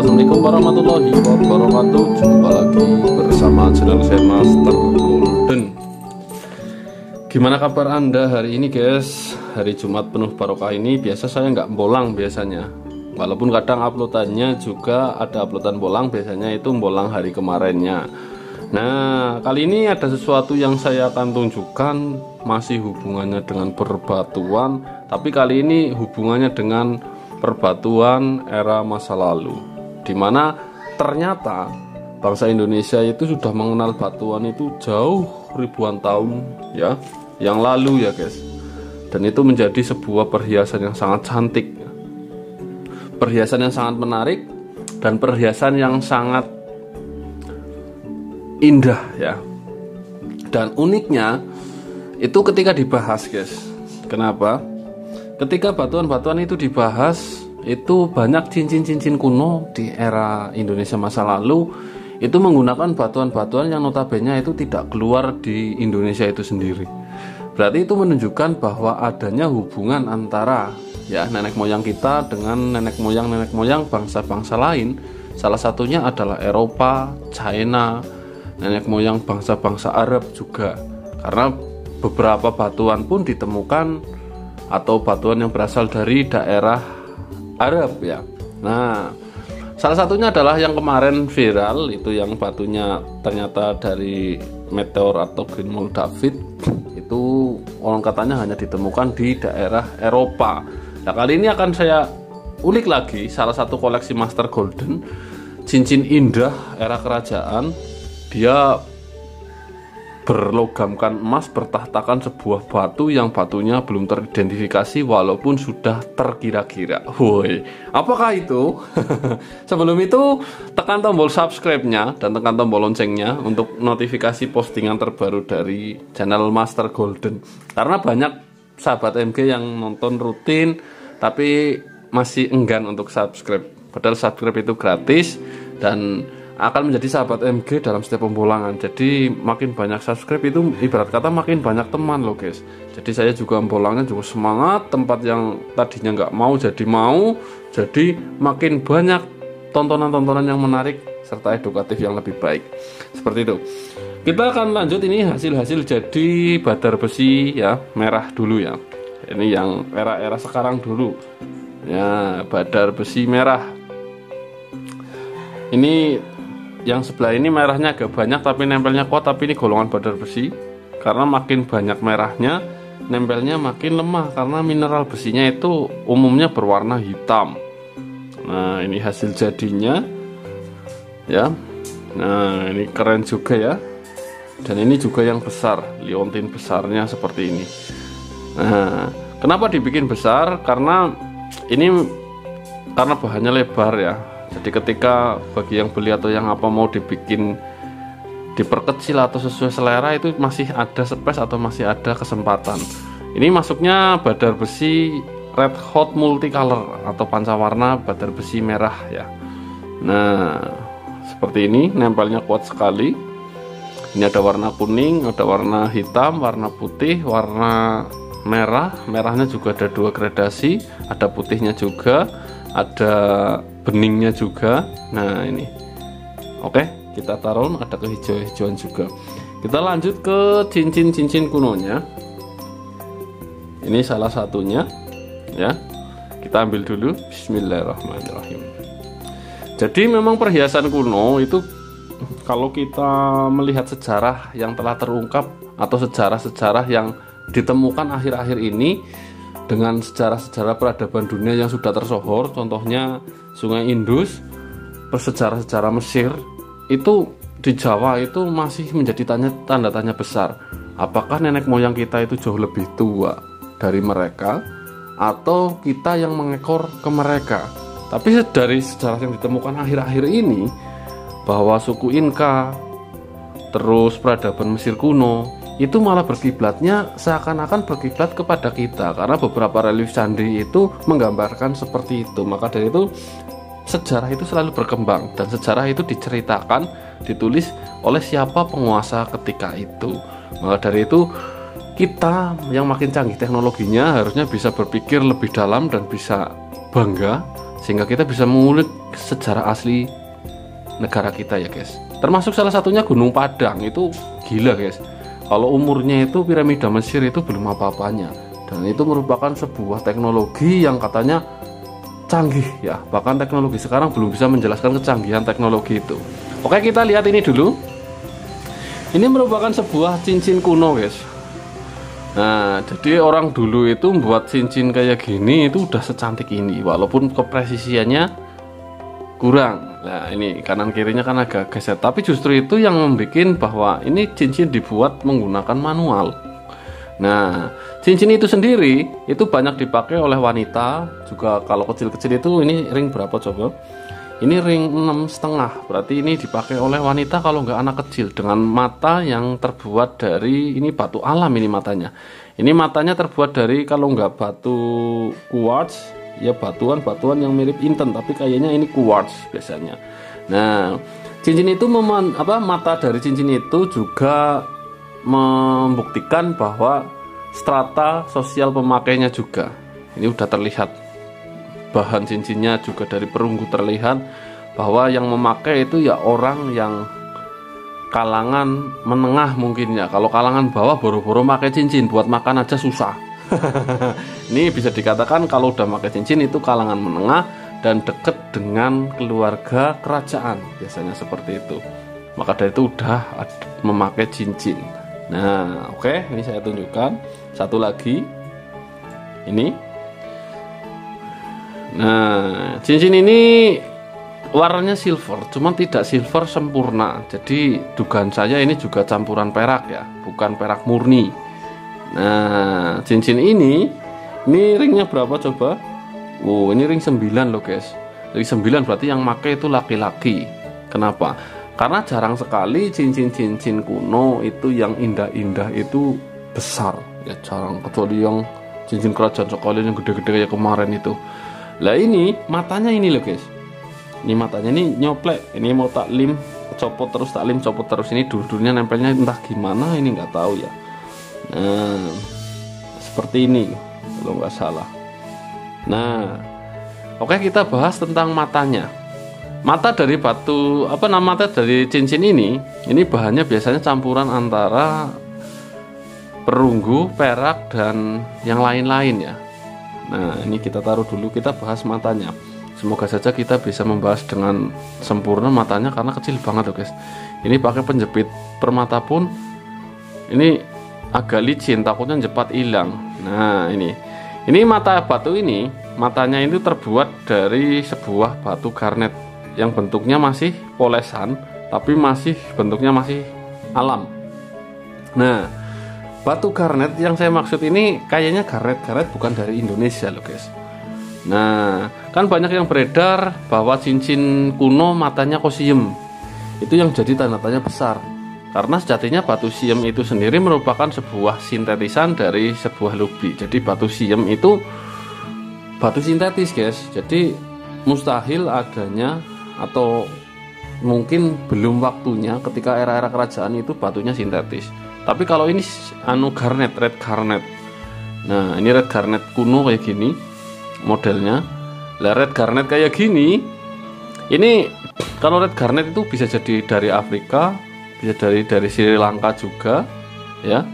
Assalamualaikum warahmatullahi wabarakatuh. Jumpa lagi bersama channel saya Master Golden. Gimana kabar Anda hari ini guys? Hari Jumat penuh barokah ini biasa saya nggak bolang biasanya. Walaupun kadang uploadannya juga ada uploadan bolang, biasanya itu bolang hari kemarinnya. Nah, kali ini ada sesuatu yang saya akan tunjukkan, masih hubungannya dengan perbatuan, tapi kali ini hubungannya dengan perbatuan era masa lalu, dimana ternyata bangsa Indonesia itu sudah mengenal batuan itu jauh ribuan tahun ya yang lalu ya guys. Dan itu menjadi sebuah perhiasan yang sangat cantik, perhiasan yang sangat menarik, dan perhiasan yang sangat indah ya. Dan uniknya itu ketika dibahas guys. Kenapa? Ketika batuan-batuan itu dibahas, itu banyak cincin-cincin kuno di era Indonesia masa lalu itu menggunakan batuan-batuan yang notabene itu tidak keluar di Indonesia itu sendiri. Berarti itu menunjukkan bahwa adanya hubungan antara ya nenek moyang kita dengan nenek moyang bangsa-bangsa lain. Salah satunya adalah Eropa, China, nenek moyang bangsa-bangsa Arab juga. Karena beberapa batuan pun ditemukan atau batuan yang berasal dari daerah Arab ya. Nah, salah satunya adalah yang kemarin viral itu, yang batunya ternyata dari meteor atau Green Mole David. Itu orang katanya hanya ditemukan di daerah Eropa. Nah, kali ini akan saya ulik lagi salah satu koleksi Master Golden, cincin indah era kerajaan. Dia berlogamkan emas, bertahtakan sebuah batu yang batunya belum teridentifikasi walaupun sudah terkira-kira. Woi, apakah itu? Sebelum itu tekan tombol subscribe-nya dan tekan tombol loncengnya untuk notifikasi postingan terbaru dari channel Master Golden. Karena banyak sahabat MG yang nonton rutin tapi masih enggan untuk subscribe. Padahal subscribe itu gratis dan akan menjadi sahabat MG dalam setiap pembolangan. Jadi makin banyak subscribe itu ibarat kata makin banyak teman loh guys. Jadi saya juga pembolangan juga semangat. Tempat yang tadinya nggak mau jadi mau. Jadi makin banyak tontonan-tontonan yang menarik serta edukatif yang lebih baik. Seperti itu. Kita akan lanjut ini hasil-hasil jadi badar besi ya, merah dulu ya. Ini yang era-era sekarang dulu. Ya, badar besi merah. Ini yang sebelah ini merahnya agak banyak tapi nempelnya kuat, tapi ini golongan badar besi. Karena makin banyak merahnya, nempelnya makin lemah karena mineral besinya itu umumnya berwarna hitam. Nah, ini hasil jadinya ya. Nah, ini keren juga ya. Dan ini juga yang besar, liontin besarnya seperti ini. Nah, kenapa dibikin besar? Karena bahannya lebar ya. Jadi ketika bagi yang beli atau yang apa mau dibikin diperkecil atau sesuai selera itu masih ada space atau masih ada kesempatan. Ini masuknya badar besi red hot multicolor atau pancawarna badar besi merah ya. Nah, seperti ini, nempelnya kuat sekali. Ini ada warna kuning, ada warna hitam, warna putih, warna merah. Merahnya juga ada dua gradasi, ada putihnya juga, ada beningnya juga. Nah, ini oke, kita taruh, ada kehijau-hijauan juga. Kita lanjut ke cincin-cincin kunonya. Ini salah satunya ya. Kita ambil dulu. Bismillahirrahmanirrahim. Jadi memang perhiasan kuno itu kalau kita melihat sejarah yang telah terungkap atau sejarah-sejarah yang ditemukan akhir-akhir ini dengan sejarah-sejarah peradaban dunia yang sudah tersohor, contohnya Sungai Indus, persejarah-sejarah Mesir, itu di Jawa itu masih menjadi tanda tanya besar. Apakah nenek moyang kita itu jauh lebih tua dari mereka, atau kita yang mengekor ke mereka? Tapi dari sejarah yang ditemukan akhir-akhir ini, bahwa suku Inka, terus peradaban Mesir kuno, itu malah berkiblatnya seakan-akan berkiblat kepada kita, karena beberapa relief candi itu menggambarkan seperti itu. Maka dari itu sejarah itu selalu berkembang, dan sejarah itu diceritakan, ditulis oleh siapa penguasa ketika itu. Maka dari itu kita yang makin canggih teknologinya harusnya bisa berpikir lebih dalam dan bisa bangga, sehingga kita bisa mengulik sejarah asli negara kita ya guys. Termasuk salah satunya Gunung Padang, itu gila guys. Kalau umurnya itu piramida Mesir itu belum apa-apanya, dan itu merupakan sebuah teknologi yang katanya canggih ya. Bahkan teknologi sekarang belum bisa menjelaskan kecanggihan teknologi itu. Oke, kita lihat ini dulu. Ini merupakan sebuah cincin kuno guys. Nah, jadi orang dulu itu membuat cincin kayak gini itu udah secantik ini, walaupun kepresisiannya kurang. Nah, ini kanan kirinya kan agak geser, tapi justru itu yang membuat bahwa ini cincin dibuat menggunakan manual. Nah, cincin itu sendiri itu banyak dipakai oleh wanita juga. Kalau kecil-kecil itu, ini ring berapa coba? Ini ring 6,5, berarti ini dipakai oleh wanita kalau nggak anak kecil, dengan mata yang terbuat dari, ini batu alam ini matanya. Ini matanya terbuat dari, kalau nggak batu quartz, ya batuan yang mirip inten, tapi kayaknya ini quartz biasanya. Nah, cincin itu mata dari cincin itu juga membuktikan bahwa strata sosial pemakainya juga. Ini udah terlihat, bahan cincinnya juga dari perunggu terlihat bahwa yang memakai itu ya orang yang kalangan menengah mungkin ya. Kalau kalangan bawah boro-boro pakai cincin buat makan aja susah. Ini bisa dikatakan kalau udah pakai cincin itu kalangan menengah dan deket dengan keluarga kerajaan, biasanya seperti itu. Maka dari itu udah memakai cincin. Nah, oke, ini saya tunjukkan satu lagi. Ini. Nah, cincin ini warnanya silver, cuman tidak silver sempurna. Jadi dugaan saya ini juga campuran perak ya, bukan perak murni. Nah, cincin ini ringnya berapa coba? Oh, ini ring 9 loh guys. Ring 9 berarti yang pakai itu laki-laki. Kenapa? Karena jarang sekali cincin-cincin kuno itu yang indah-indah itu besar. Ya jarang, kecuali yang cincin kerajaan sekali yang gede-gede kayak kemarin itu. Lah ini matanya ini loh guys. Ini matanya ini nyoplek. Ini mau taklim, copot terus, taklim, copot terus. Ini dulu-dulunya nempelnya entah gimana, ini nggak tahu ya. Nah, seperti ini kalau nggak salah. Nah, oke, kita bahas tentang matanya. Mata dari batu mata dari cincin ini bahannya biasanya campuran antara perunggu, perak, dan yang lain-lain ya. Nah, ini kita taruh dulu, kita bahas matanya. Semoga saja kita bisa membahas dengan sempurna matanya, karena kecil banget loh guys. Ini pakai penjepit permata pun ini agak licin, takutnya cepat hilang. Nah, ini mata batu ini, matanya itu terbuat dari sebuah batu garnet yang bentuknya masih polesan, tapi bentuknya masih alam. Nah, batu garnet yang saya maksud ini kayaknya garnet bukan dari Indonesia loh guys. Nah, kan banyak yang beredar bahwa cincin kuno matanya kosium. Itu yang jadi tanda tanya besar. Karena sejatinya batu siem itu sendiri merupakan sebuah sintetisan dari sebuah lubi. Jadi batu siem itu batu sintetis guys. Jadi mustahil adanya, atau mungkin belum waktunya ketika era-era kerajaan itu batunya sintetis. Tapi kalau ini garnet, red garnet. Nah, ini red garnet kuno kayak gini modelnya. Lah red garnet kayak gini, ini kalau red garnet itu bisa jadi dari Afrika, bisa dari Sri Lanka juga ya.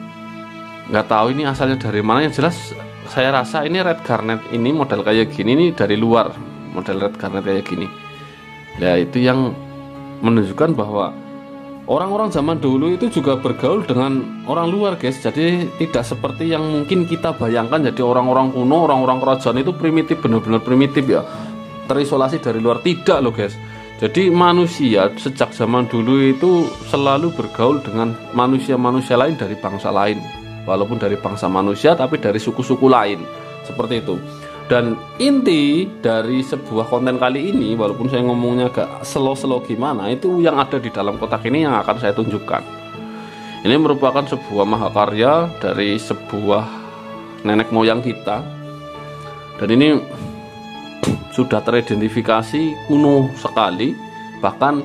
Nggak tahu ini asalnya dari mana, yang jelas saya rasa ini red garnet ini model kayak gini ini dari luar, model red garnet kayak gini. Nah, itu yang menunjukkan bahwa orang-orang zaman dulu itu juga bergaul dengan orang luar guys. Jadi tidak seperti yang mungkin kita bayangkan. Jadi orang-orang kuno, orang-orang kerajaan itu primitif, benar-benar primitif ya, terisolasi dari luar. Tidak loh guys. Jadi manusia sejak zaman dulu itu selalu bergaul dengan manusia-manusia lain dari bangsa lain, walaupun dari bangsa manusia tapi dari suku-suku lain, seperti itu. Dan inti dari sebuah konten kali ini, walaupun saya ngomongnya agak slow-slow gimana, itu yang ada di dalam kotak ini yang akan saya tunjukkan. Ini merupakan sebuah mahakarya dari sebuah nenek moyang kita, dan ini sudah teridentifikasi kuno sekali. Bahkan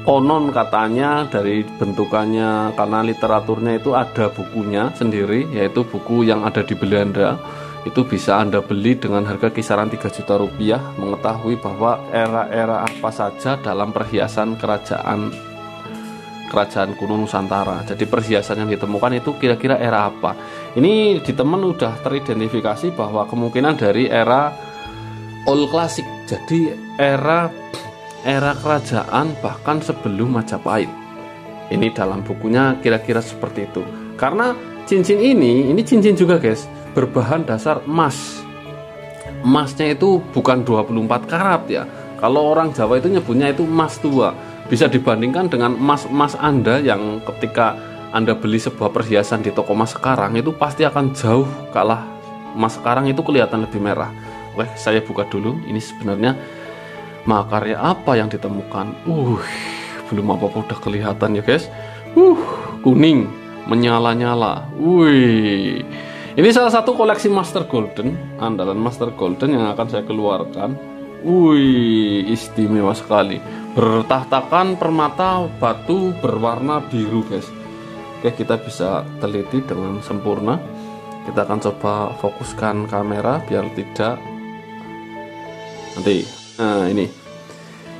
konon katanya dari bentukannya, karena literaturnya itu ada bukunya sendiri, yaitu buku yang ada di Belanda. Itu bisa Anda beli dengan harga kisaran 3 juta rupiah, mengetahui bahwa era-era apa saja dalam perhiasan kerajaan kuno Nusantara. Jadi perhiasan yang ditemukan itu kira-kira era apa. Ini di teman udah teridentifikasi bahwa kemungkinan dari era Old Classic, jadi era kerajaan bahkan sebelum Majapahit. Ini dalam bukunya kira-kira seperti itu. Karena cincin ini cincin juga guys, berbahan dasar emas. Emasnya itu bukan 24 karat ya. Kalau orang Jawa itu nyebutnya itu emas tua. Bisa dibandingkan dengan emas Anda yang ketika Anda beli sebuah perhiasan di toko emas sekarang, itu pasti akan jauh kalah. Emas sekarang itu kelihatan lebih merah. Saya buka dulu. Ini sebenarnya mahakarya apa yang ditemukan. Belum apa-apa udah kelihatan ya guys. Kuning, menyala-nyala. Ini salah satu koleksi Master Golden, andalan Master Golden yang akan saya keluarkan. Istimewa sekali. Bertahtakan permata batu berwarna biru guys. Oke, kita bisa teliti dengan sempurna. Kita akan coba fokuskan kamera biar tidak nanti. Nah,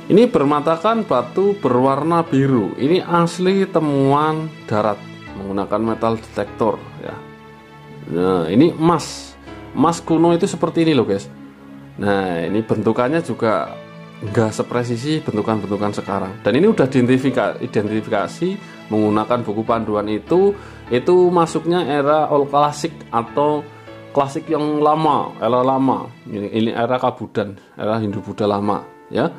ini bermatakan batu berwarna biru. Ini asli temuan darat menggunakan metal detektor ya. Nah, ini emas kuno itu seperti ini loh guys. Nah, ini bentukannya juga enggak sepresisi bentukan-bentukan sekarang. Dan ini udah identifikasi menggunakan buku panduan itu masuknya era Old Classic atau klasik yang lama, era lama. Ini era Kabudan, era Hindu-Buddha lama ya.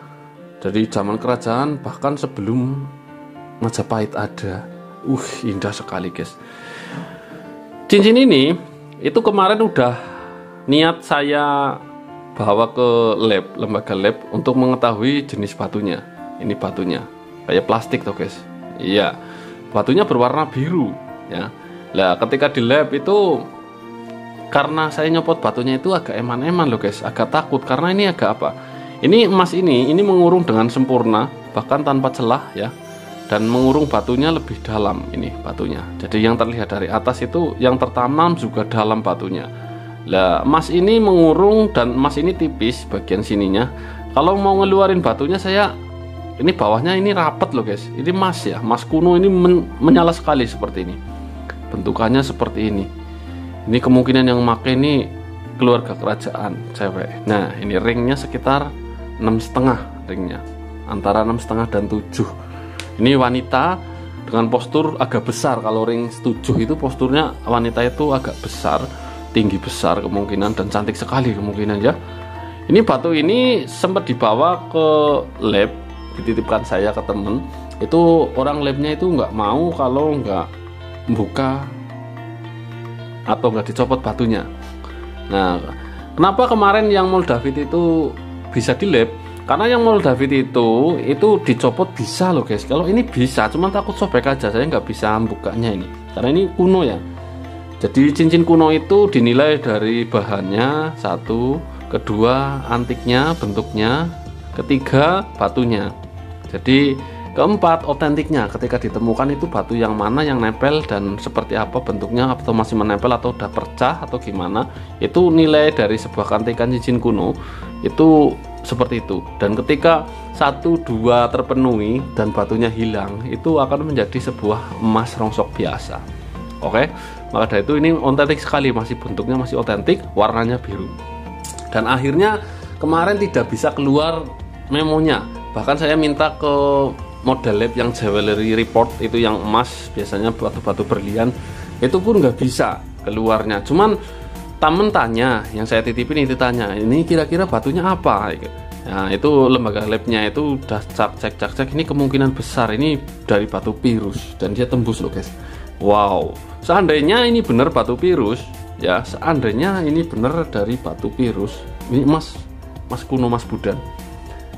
Dari zaman kerajaan bahkan sebelum Majapahit ada. Indah sekali guys. Cincin ini itu kemarin udah niat saya bawa ke lembaga lab untuk mengetahui jenis batunya. Ini batunya kayak plastik tuh guys. Iya, batunya berwarna biru ya. Lah ketika di lab itu, karena saya nyopot batunya itu agak eman-eman loh guys, agak takut karena ini agak apa? Ini emas ini mengurung dengan sempurna, bahkan tanpa celah ya. Dan mengurung batunya lebih dalam ini batunya. Jadi yang terlihat dari atas itu yang tertanam juga dalam batunya. Lah emas ini mengurung dan emas ini tipis bagian sininya. Kalau mau ngeluarin batunya ini bawahnya ini rapat loh guys. Ini emas ya, emas kuno ini menyala sekali seperti ini. Bentukannya seperti ini. Ini kemungkinan yang memakai ini keluarga kerajaan cewek. Nah, ini ringnya sekitar 6,5 ringnya, antara 6,5 dan 7. Ini wanita dengan postur agak besar. Kalau ring 7 itu posturnya wanita itu agak besar, tinggi besar kemungkinan, dan cantik sekali kemungkinan ya. Ini batu ini sempat dibawa ke lab, dititipkan saya ke temen. Itu orang labnya itu nggak mau kalau nggak buka atau nggak dicopot batunya. Nah, kenapa kemarin yang Moldavit itu bisa di lab? Karena yang Moldavit itu dicopot bisa loh guys. Kalau ini bisa, cuman takut sobek aja. Saya nggak bisa bukanya ini, karena ini kuno ya. Jadi cincin kuno itu dinilai dari bahannya, satu, kedua antiknya, bentuknya, ketiga batunya. Jadi keempat otentiknya, ketika ditemukan itu batu yang mana yang nempel dan seperti apa bentuknya, atau masih menempel atau udah pecah atau gimana. Itu nilai dari sebuah kantikan cincin kuno itu seperti itu. Dan ketika 1, 2 terpenuhi dan batunya hilang, itu akan menjadi sebuah emas rongsok biasa. Oke, maka dari itu ini otentik sekali, masih bentuknya masih otentik, warnanya biru. Dan akhirnya kemarin tidak bisa keluar memonya. Bahkan saya minta ke model lab yang jewelry report itu yang emas, biasanya batu-batu berlian, itu pun nggak bisa keluarnya. Cuman temen tanya, yang saya titipin itu tanya, ini kira-kira batunya apa? Nah, itu lembaga labnya itu udah cek ini kemungkinan besar ini dari batu pirus dan dia tembus loh guys. Wow, seandainya ini benar batu pirus ya, seandainya ini benar dari batu pirus, ini Mas kuno Mas Budan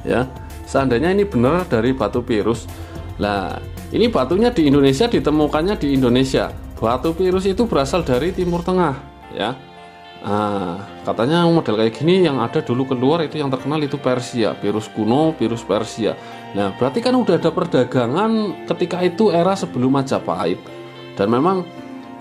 ya, seandainya ini benar dari batu pirus, lah ini batunya di Indonesia, ditemukannya di Indonesia. Batu pirus itu berasal dari Timur Tengah ya. Katanya model kayak gini yang ada dulu keluar itu yang terkenal itu Persia, virus kuno, virus Persia. Nah, berarti kan udah ada perdagangan ketika itu era sebelum Majapahit. Dan memang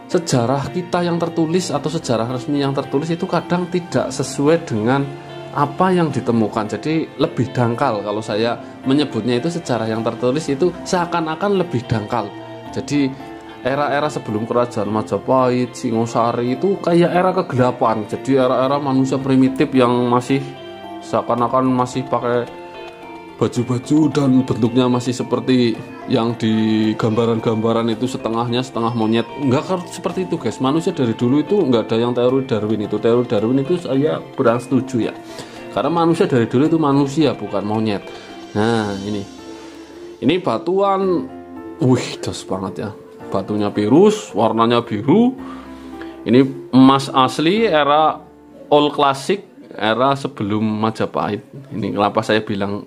sejarah kita yang tertulis atau sejarah resmi yang tertulis itu kadang tidak sesuai dengan apa yang ditemukan. Jadi lebih dangkal, kalau saya menyebutnya itu sejarah yang tertulis itu seakan-akan lebih dangkal. Jadi era-era sebelum kerajaan Majapahit, Singosari itu kayak era kegelapan. Jadi era-era manusia primitif yang masih seakan-akan masih pakai baju-baju dan bentuknya masih seperti yang di gambaran-gambaran itu, setengahnya setengah monyet. Enggak seperti itu guys, manusia dari dulu itu enggak ada yang teori Darwin itu. Teori Darwin itu saya kurang setuju ya, karena manusia dari dulu itu manusia bukan monyet. Nah ini batuan, wih dos banget ya. Batunya pirus, warnanya biru. Ini emas asli era old classic, era sebelum Majapahit. Ini kenapa saya bilang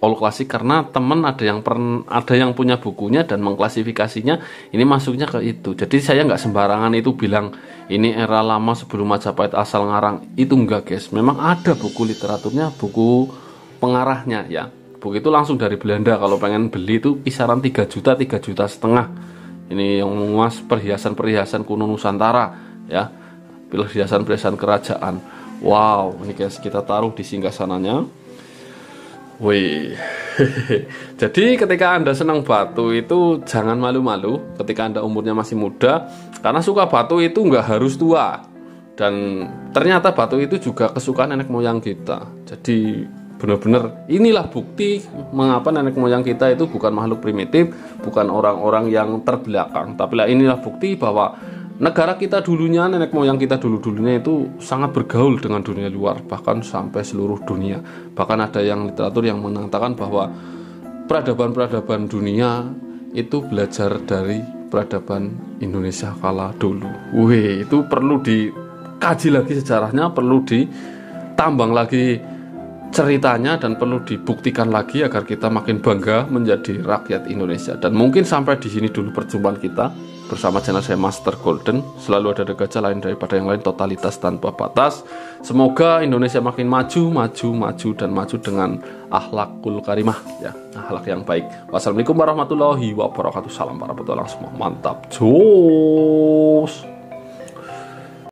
old classic, karena temen ada yang punya bukunya dan mengklasifikasinya ini masuknya ke itu. Jadi saya nggak sembarangan itu bilang ini era lama sebelum Majapahit asal ngarang. Itu enggak guys, memang ada buku literaturnya, buku pengarahnya ya. Buku itu langsung dari Belanda. Kalau pengen beli itu kisaran 3 juta, 3 juta setengah. Ini yang menguas perhiasan kuno Nusantara ya, perhiasan kerajaan. Wow, ini guys kita taruh di singgasananya. Wih. Jadi ketika Anda senang batu itu jangan malu-malu ketika Anda umurnya masih muda, karena suka batu itu nggak harus tua. Dan ternyata batu itu juga kesukaan nenek moyang kita. Jadi benar-benar inilah bukti mengapa nenek moyang kita itu bukan makhluk primitif, bukan orang-orang yang terbelakang. Tapi lah inilah bukti bahwa negara kita dulunya, nenek moyang kita dulunya itu sangat bergaul dengan dunia luar, bahkan sampai seluruh dunia. Bahkan ada yang literatur yang mengatakan bahwa peradaban-peradaban dunia itu belajar dari peradaban Indonesia kala dulu. Wih, itu perlu dikaji lagi sejarahnya, perlu ditambang lagi ceritanya, dan perlu dibuktikan lagi agar kita makin bangga menjadi rakyat Indonesia. Dan mungkin sampai di sini dulu perjumpaan kita bersama channel saya Master Golden. Selalu ada gajah lain daripada yang lain, totalitas tanpa batas. Semoga Indonesia makin maju dan maju dengan akhlakul karimah ya, akhlak yang baik. Wassalamualaikum warahmatullahi wabarakatuh. Salam para petualang semua. Mantap. Cuy.